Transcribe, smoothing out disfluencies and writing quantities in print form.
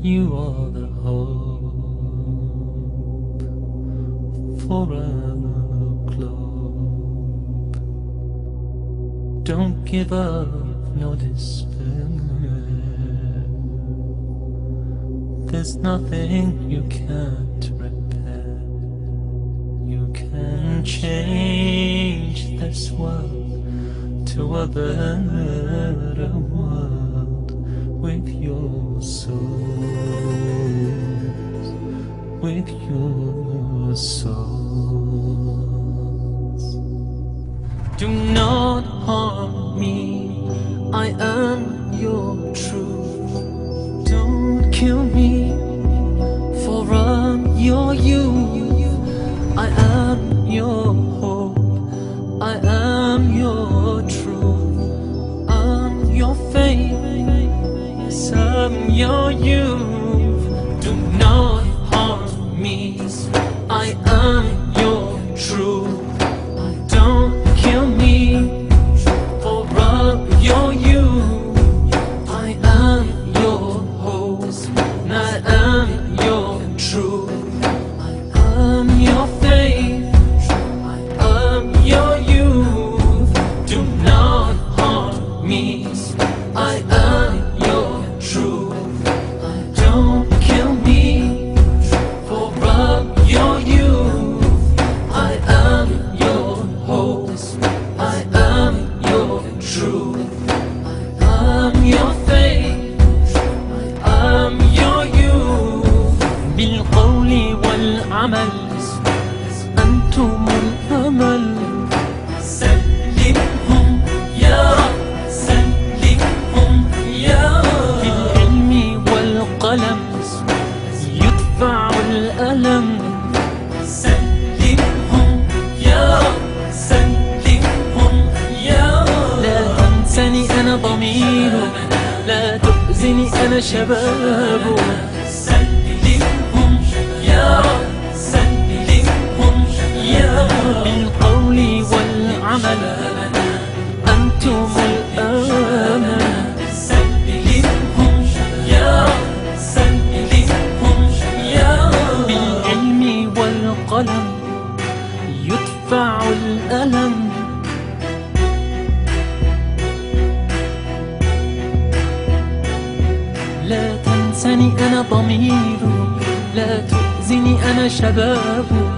You are the hope for our globe. Don't give up, no despair. There's nothing you can't repair. You can change this world to a better world with your souls, with your souls. Do not harm me, I am your truth. Don't kill me, for I'm your you. I am your hope, I am your truth. I'm your faith, yes, I'm your youth. Do not harm me, I am your truth. Don't kill me, for I'm your youth. I am your hope, and I am your truth. I'm your faith, I'm your youth. Do not harm me, I am your truth. Don't kill me, for I'm your youth. I am your hope, I am your truth. I'm your faith, I'm your youth. بالقول والعمل أنتم الأمل. سلمهم يا رب، سلمهم يا رب. بالعلم والقلم يدفع الألم. سلمهم يا رب، سلمهم يا رب. لا تنسني أنا ضميره، لا تؤذني أنا شبابه. سلمهم يا رب، سلمهم يا رب. بالقول والعمل أنتم الأمل. سلمهم يا رب، سلمهم يا رب. بالعلم والقلم يدفع الألم. لا تنسني أنا ضميره، لا تؤذني أنا شبابه.